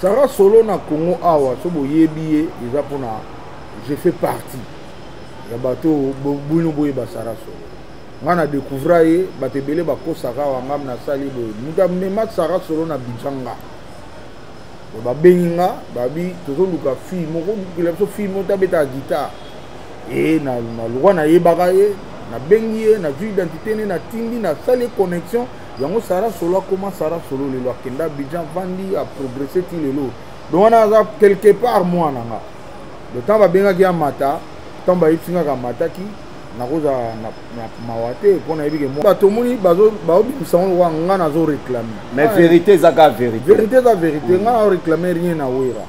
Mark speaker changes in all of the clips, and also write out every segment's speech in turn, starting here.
Speaker 1: Sarah Solo na Congo awa so boyebi eza pona je fais partie ya bato bobuno boye ba Sarah Solo ngana découvrir ye batebele bakosaka wa ngam na sali boye muta mema Sarah Solo na bijanga ba benga babi tozoluka fille moko kila so fille mota beta guitare et na lwa na yebaka ye na bengi ye na vie d'identité na tindi na sali connexion yango Sarah Solo comment Sarah Solo le lo kenda Bijan vandi a progressé ti lelo donc on a quelque part moi nanga le temps va benga ki amata temps ba itinga ka mataki na koza na mawate pona yebi ke mo bato moni bazo ba obi sango wa ngana zo réclamer
Speaker 2: mais vérité zaka vérité
Speaker 1: za vérité ngana réclamer rien na wera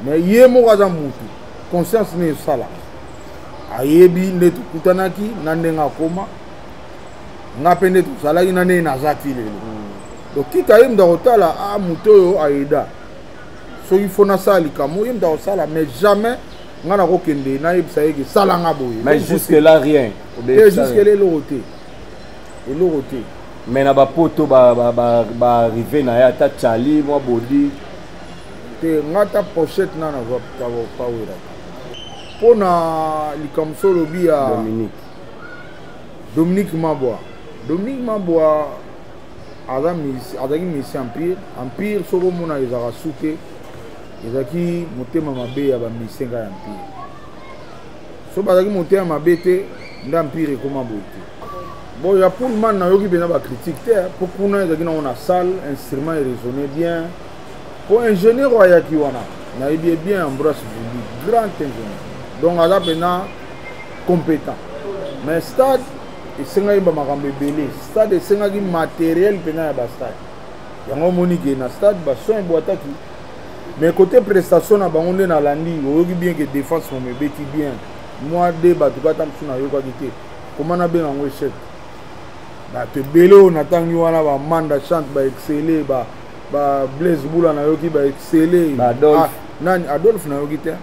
Speaker 1: mais ye mo kaza mutu conscience ne sala ayebi ndetu kutanaki na ndenga koma ngapende tu salaki na ne na zati lelo donc kita yem da otala a mutoyo aida so il faut na sali kamo yem da osala mais jamais ngana ko kende na yeb sayeki sala ngaboye
Speaker 2: mais jusque là rien
Speaker 1: et jusque là l'oroté et l'oroté
Speaker 2: mais na ba poto ba arriver na ya ta chali moi body
Speaker 1: te ngata pochette na zo pa wera pona likamso lobi ya Dominique Maboa azaki misi empire soko mona ezaka suke ezaki motema mabe ya bamisenga ya empire so bazaki motema mabe te nda empire ekoma boye te bon ya Pullman nayoki mpena bacritique te mpo kuna ezalaki nango na salle instrument eresonne bien mpo ingénieur ayaki wana nayebi bien Ambroise Vumbi grand ingénieur donc aza mpena compétent mais stade esengaki bamakambo ebele stade esengaki matériel mpena ya bastade yango omoni ke na stade basoin ebwataki mais côté prestation na bango nde nalandi oyoki bien ke défense momo ebeti bien moi de bato kata mosu nayokaki te koma nabenga yango échec bato ebele oyo natangi wana bamanda chante baexcele Blaise Bula nayoki baexcele nani Adolphe nayoki te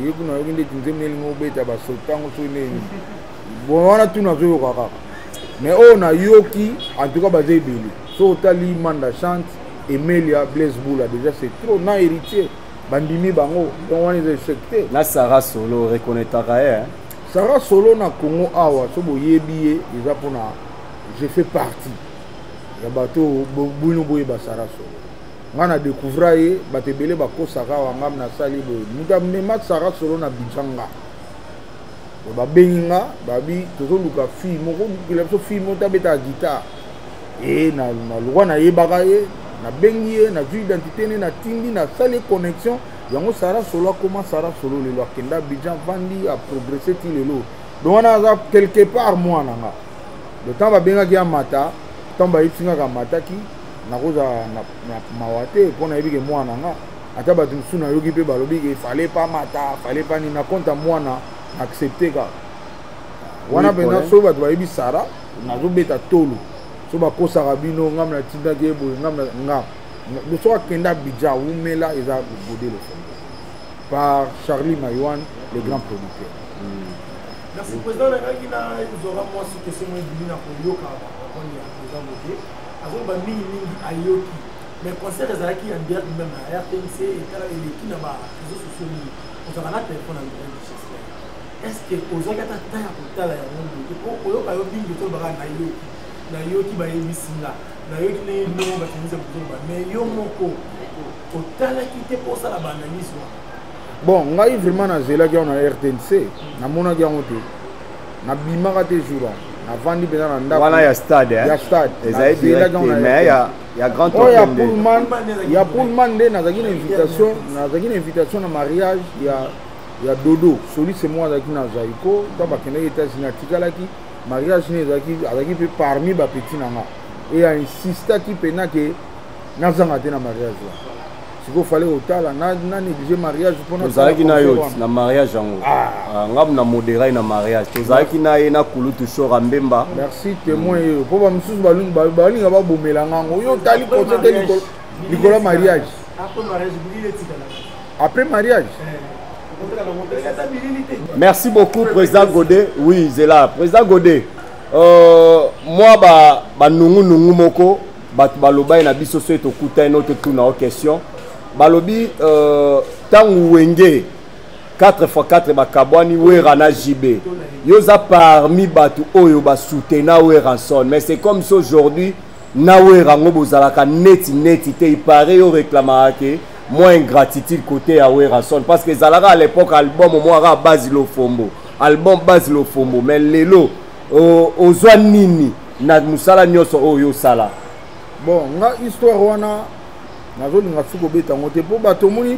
Speaker 1: yeku nayoki nde tinzemi nelingo obeta basotango so neni bon wana tuna zo kaka mais on na yoki en tout cas baza ebele so otali Manda chante Emelia Blaise Bula déjà c'est trop na héritier bandimi bango donc wana ils échecté
Speaker 2: na Sarah Solo reconnaîtra hein
Speaker 1: Sarah Solo na Congo awa so boyebi eza pona je fais partie ya bato bobuno boye ba Sarah Solo ngana découvrir ye batebele bakosaka wa ngam na sali boye muta mema Sarah Solo na bijanga ba benga babi tozoluka fille moko kila so fille mota beta guitare et na lwa na yebaka ye na bengi ye na vie d'identité na tindi na sali connexion yango Sarah Solo comment Sarah Solo le lo kenda Bijan vandi a progressé ti lelo donc on a quelque part moi nanga le temps va benga ki amata temps ba itinga ka mataki na koza na mawate pona yebi ke mwana nga ata bato mosusu nayoki mpe balobi ke fallait pas mata fallait pas ni na compte mwana accepter ka wana mpena so bato bayebi Sara nazobeta tolo so bakosaka bino ngam na tindaki ye boye ngam so akenda Abidjan umela eza bode le fond par Charlie Maïwan le grand producteur.
Speaker 3: Merci président nakaki na zora mwasi question mo ebimi na koyoka bakoni ya président Bode azoba mingi ayoki mais concert ezalaki ya ndere même na RTNC etala eleki na bareseau sociaux mingi ozala na telefone na mibali de Chesler est-ce que ozwaki ata ta ya kotala yango Bode po oyoka yo bingi to baka nayoki bayebisinga nayoki ne no batinisa kuzoba mais yo moko otalaki te po osala bananisi wana
Speaker 1: bon ngai vraiment nazelaki yango na RTNC namonaki yango te nabimaka te jour na vandi mpena na ndako
Speaker 2: wana ya stade
Speaker 1: ya stade
Speaker 2: ezali direct mais ya grand
Speaker 1: tour ya Pullman nde nazalaki na invitation na mariage ya Dodo soli c'est moi azalaki na Zaiko to bakendaki États-Unis atikalaki mariage ne azalaki mpe parmi bapeti na nga e ainsistaki mpena ke nazanga te na mariage la siko fallait otala na néglige mariage mpona
Speaker 2: tozalaki na yo na mariage yango ngamu na modérai na mariage tozalaki na ye na kulutu shora mbemba
Speaker 1: merci témoin eyo mpo bamosusu balinga babomela ngango oyo otali concerte likolo ya mariage après mariage
Speaker 2: merci beaucoup président Godé oui c'est là président Godé moi ba nungu moko bato baloba na biso so etokuta inote tuna o question balobi tangu wenge 4x4 bakabwani wera na JB yoza parmi bato oyo ba soutenir Weranson mais c'est comme si aujourd'hui na wera ngo bozalaka neti te il paraît yo réclamaka moins ingratitude côté à Weranson parce que zalaka à l'époque album moi ra Basilo Fombo album Basilo Fombo mais lelo ozwa nini na musala nyoso oyo sala
Speaker 1: bon nga histoire wana nazolinga suko beta ngote po bato moni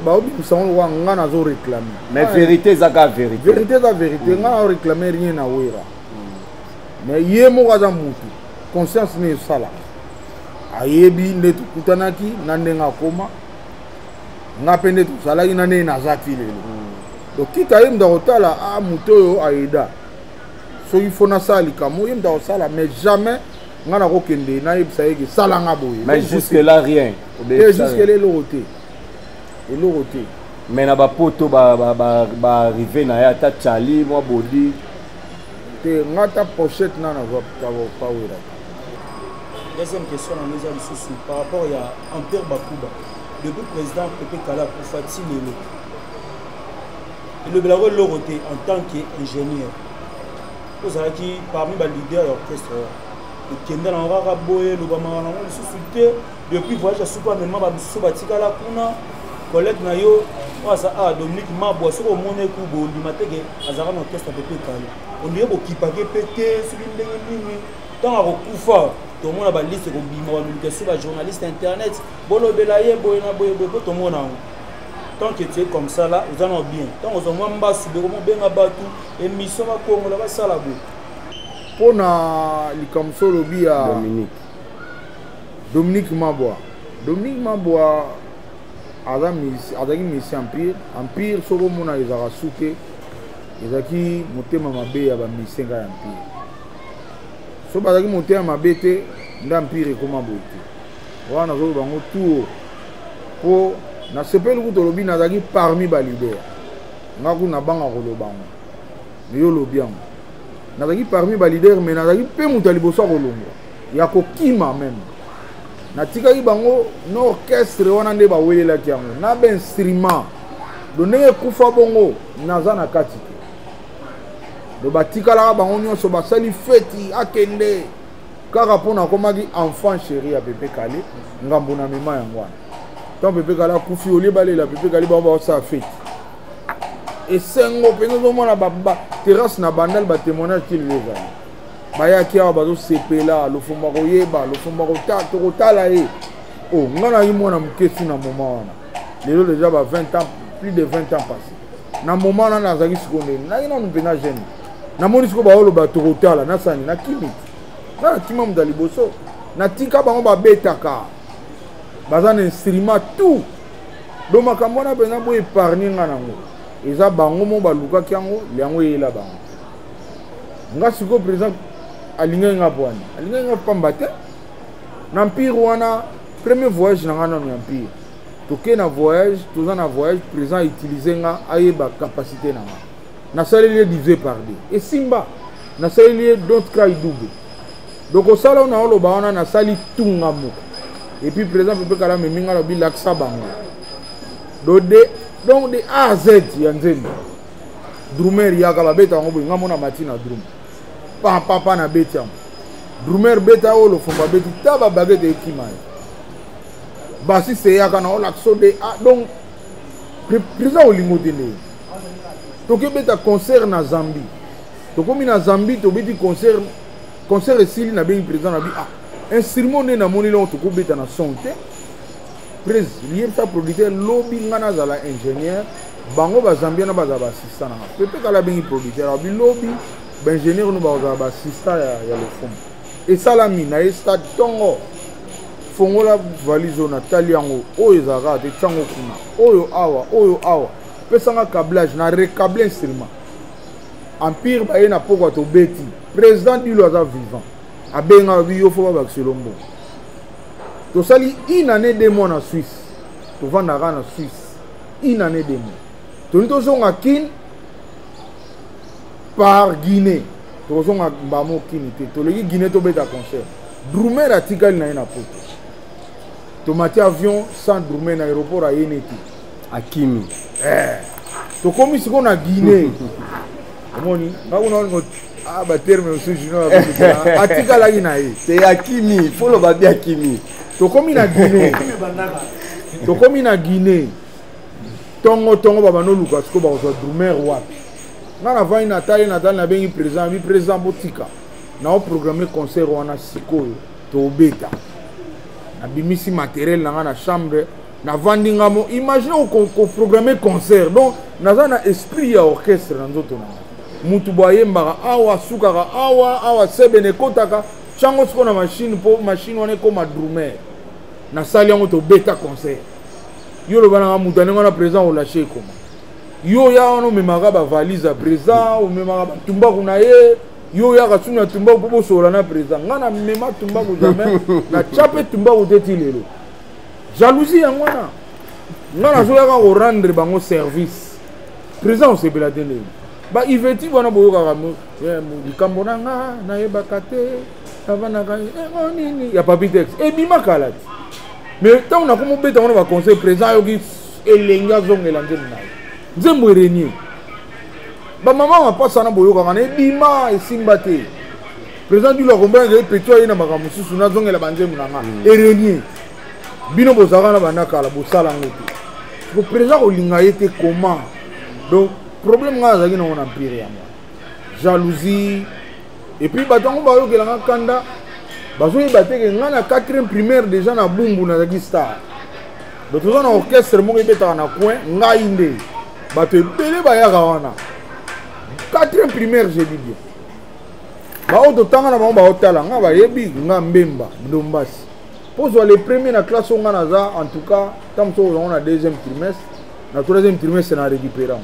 Speaker 1: baobimisa ngo nga nazo réclamer
Speaker 2: mais vérité zaka vérité
Speaker 1: nga na réclamer rien na wera mais ye mo kaza mutu conscience ne sala ayebi nde tukutanaki na ndenga koma nga pende tusalaki na nde nazaki lelo donc kita ye mda kotala mutu oyo aida so il faut na sali kamo ye mda kosala mais jamais nga na kokende na yebisa yeke sala nga boye
Speaker 2: mais jusque là rien
Speaker 1: et jusque là eloko te
Speaker 2: mais na bapoto ba arrivé na ya ta Charlie moi body
Speaker 1: te nga ta pochette na nazwa pa wera.
Speaker 3: Deuxième question na mesa lisusu par rapport ya Ampère Bakuba depuis président Pepe Kala pour Fati lelo le belaro loroté en tant qu'ingénieur ozalaki parmi ba leader ya orchestre kenda na rara boye lo ba mara na lisusu te depuis voyage à Soupa même ba biso batikala kuna collègue na yo wasa Dominique Mabwa soko mone ku bo limateke azara na orchestre Pepe Kala on lieu ko kipake pété sur ndenge nini tant à kufa tout le monde a ba liste ko bima ba publication ba journaliste internet bolo belaye boye na boye boye tout le monde tant que tu es comme ça là vous en bien tant aux hommes mba sube ko benga batu émission ba Congo la ba sala bo
Speaker 1: pona likamso lobi ya Dominique Mabwa azaki misi empire soko mona ezaka suke ezaki motema mabe ya bamisenga ya empire so bazaki motema mabe te nde empire ekoma boye te wana nazoloba bango tuo mpo nasepeli kuta olobi nazalaki parmi balider nga kuna banga koloba ngo me yo lobi yango nazalaki parmi balider me nazalaki mpe moto ya liboso ya kolongwa ya kokima meme natikaki bango na orchestre wana nde bawelelaki yango na bainstrument do ndenge ekufa bongo naza na kati te do batikalaka bango nyonso basali feti akende kaka mpona akomaki enfant chéri ya Pepe Kale ngambo na mema yango wana tant Pepe Kale akufi olie balela Pepe Kale bango baosala feti esengo mpenza ozomona terrasse na bandal batémoignage kili ezali bayaki awa bazosepela lofumba koyeba lofumba tokotala ye nga nayi mwana mokesi na moma wana lelo deja ba 20 ans plus de 20 ans passé na moma wana nazalaki siko ndeni nayi nanu mpena jeune namoni siko baoloba tokotala nasani nakimi nga nakima moto ya liboso natika bango babetaka baza na instrument tout do makambo wana mpenza bo épargne nga nango eza bango mo balukaki yango yango eyela bango nga siko président alingai nga pwani alingai nga pamba te na empire wana premier voyage na nga nano ya empire toke na voyage toza na voyage président utiliser nga ayeba capacité na nga nasaleli ye divisé par deux esimba nasaleli ye don't cry double donc osala ona oloba wana nasali tunga moko et puis président Pepe Kala amemi nga lobi lakisa bango donc de A à Z ya nzembo drumer yaka babeta yango boye nga mona mati na drum papa na beti yango drumer beta oyo lofumba beti ta babagete ekima ye basi seyaka na olakso de A donc président olingo te ndenge tokebeta concert na Zambie tokomi na Zambie tobeti concert esili na bengi président na bi instrument nde namoni longo tokobeta na son te prise liebisa producteur lobi nga nazala ingénieur bango bazambiana bazala baassistant nanga Pepe Kala bengi producteur abi lobi baingénieur no bazala baassistant ya lofumu esalami na ye stade ntongo fongola valise oyo natali yango oyo ezalaka te ntango kuna oyo awa pesanga câblage na recable instrument empire baye na pokwa tobeti président dilo aza vivant abenga bi yo fo babakisa elombo tosali une année 2 mois na Suisse tovandaka na Suisse une année 2 mois toni tozonga kine par Guinée tozonga mbamo kine te toleki Guinée tobeta concert Drumer atikali na ye na poto tomati avion sans Drumer na aéroport aye neti
Speaker 2: Hakimi
Speaker 1: tokomi sikoyo na Guinée omoni ngakuna baterme osu junior atikalaki na ye
Speaker 2: c'est Hakimi folo babi Hakimi
Speaker 1: tokomi na Guinée tokomi na Guinée tongo babano luka sikoyo bakozwa Drumer wapi nga na vani natali nabengi président botika na oprogramme concert wana sikoyo tobeta nabimisi matériel nanga na chambre navandi ngamo imagine koprogramme concert donc naza na esprit ya orchestre na nzoto nanga mutu boyembaka awa sukaka awa sebene ekotaka ntango sikoyo na machine mpo machine wana ekoma Drumer nasali yango tobeta concert yo loba nanga mutu andenge wana président olashe ekoma yo ya wana omemaka bavalise ya président omemaka batumbaku na ye yo yaka suni na tumbaku mpo bosola na président nga na mema tumbaku jamais na tyape tumbaku te ti lelo jalousie yango wana nga nazoyaka korendre bango service président osepela te lelo baiveti wana boyokaka likambo na nga nayebaka te avanaka nini ya papitex ebima kala te mais ntango nakomobeta wana baconseil président ayoki elenge azongela nzembo na ye nzembo erenie bamama mapasa na boyokaka na ebima esimba te président dilo akombanaka epeti aye na makambo mosusu nazongela banzembo na nga erenie bino bozalaka na bandakala bosala yango te président kolinga ye te comment donc problème nga azalaki nango na mpire ya mwa jalousie et puis bato yango bayokelanga kanda bazoyeba teke nga na 4e primaire déjà na bumbu nazalaki star donc toza na orchestre moko ebetaka na coin ngai nde bato ebele bayaka wana 4e primaire je dis bien bao totanga na bango baotala nga bayebi nga mbemba ndombasi mpo zwa le premier na classe oyo nga naza en tout cas ntango mosuku ozango na 2e trimestre na 3e trimestre na récupérant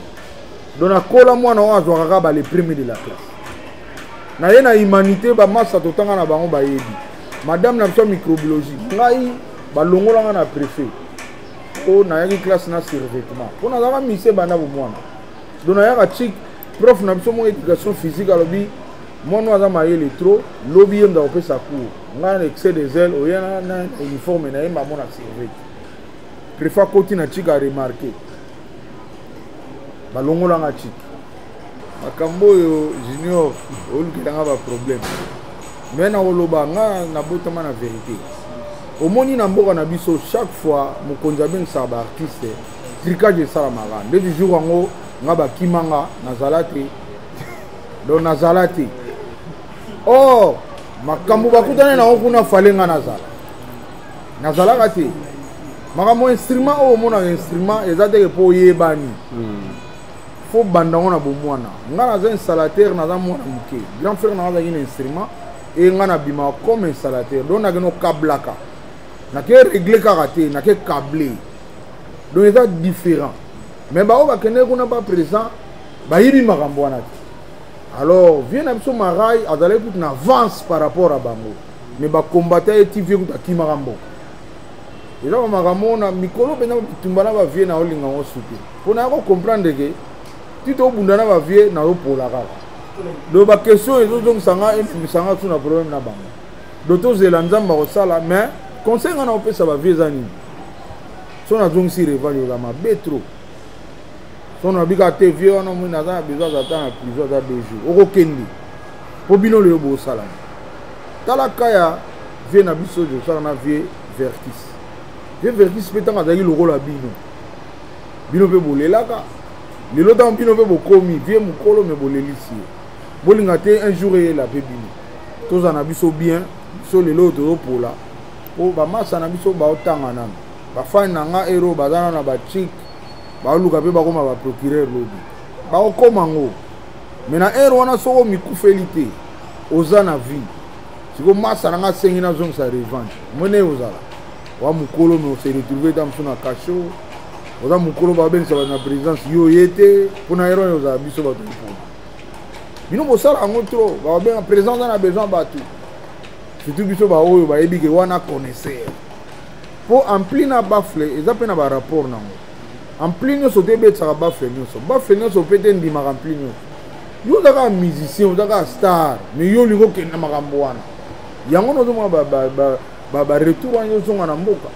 Speaker 1: donc nakola mwana oyo azwaka kaka le premier de la classe na ye na humanité bamasa totanga na bango bayebi madame na biso microbiologie ngai balongolanga na préfet oyo nayaki classe na survêtement mpo nazalaka mise banda bomwana donc nayaka chik prof na biso moko éducation physique alobi mwana oyo aza mayele trop lobi ye mda kopesa cour ngai na excès des ailes oye na uniforme na ye mbamo na survêt préfet akoti na chik aremarke balongolanga chik makambo oyo junior olukelanga baproblème mais na koloba nga nabotama na vérité omoni na mboka na biso chaque fois mokonzi abengisaka baartiste tricage esalamaka nde du jour yango nga bakimanga nazala te donc nazala te or makambo bakutani nango kuna fale nga nazalaka te makambo instrument oyo omonaka instrument eza teke mpo oyebani fo bandango na bomwana nga naza installateur naza mwana moke grand frère nanga azalaki na instrument e nga na bimaka comme installateur donc nakeno kablaka nake réglé kaka te nake câblé donc eza différent mais baoyo bakende kuna baprésent bayebi makambo wana te alors vie na biso marai azalaki kutu na avance par rapport à bango mais bakombata ye ti vie kutu akimaka mboka eza bamakambo na mikolo mpenza bitumba na bavie na olinga ngo supe mpo naya kocomprendre ke ti tobunda na bavie na opola kaka donc baquestion ezozongisanga emisanga tu na problème na bango donc tozela nzambe akosala mais conseil nga na opesa bavie eza nini so nazongisi revali oza mabe trop so nabika te vie wana moi naza na besoin azata na prison aza 2 jours okokende mpo bino leyo bosalama tala kaya vie na biso ozosala na vie vertis vie vertis mpe ntango azalaki lokola bino mpe bolelaka lelo ntango bino mpe bokomi vie mokolo me bolelisi ye bolinga te un jour eyela mpe bino toza na biso bien biso lelo tozopola po bamasa na biso baotanga nano bafani na nga ero baza nano na bachik baoluka mpe bakoma baprocureur lobi bakokoma ngo me na ero wana soko mikufeli te oza na vie siko masa na nga sengi nazongisa revanche mwene ozala wa mokolo me ose retrouve ta mosu na kasho oza mokolo babengisa bato na présidence yo ye te mpo na ero wana ozala biso bato mpona bino bosala yango tro babenga président aza na besoin bato surtout biso baoyo bayebi ke wana connaisseur mpo ampli na bafle eza mpe na barapport nango ampli nyonso te ebetisaka bafle nyonso mpe te ndimaka ampli nyonso yo ozaka musicien ozaka star mais yo olingi okenda makambo wana yango nozomona ba retour wana ozonga na mboka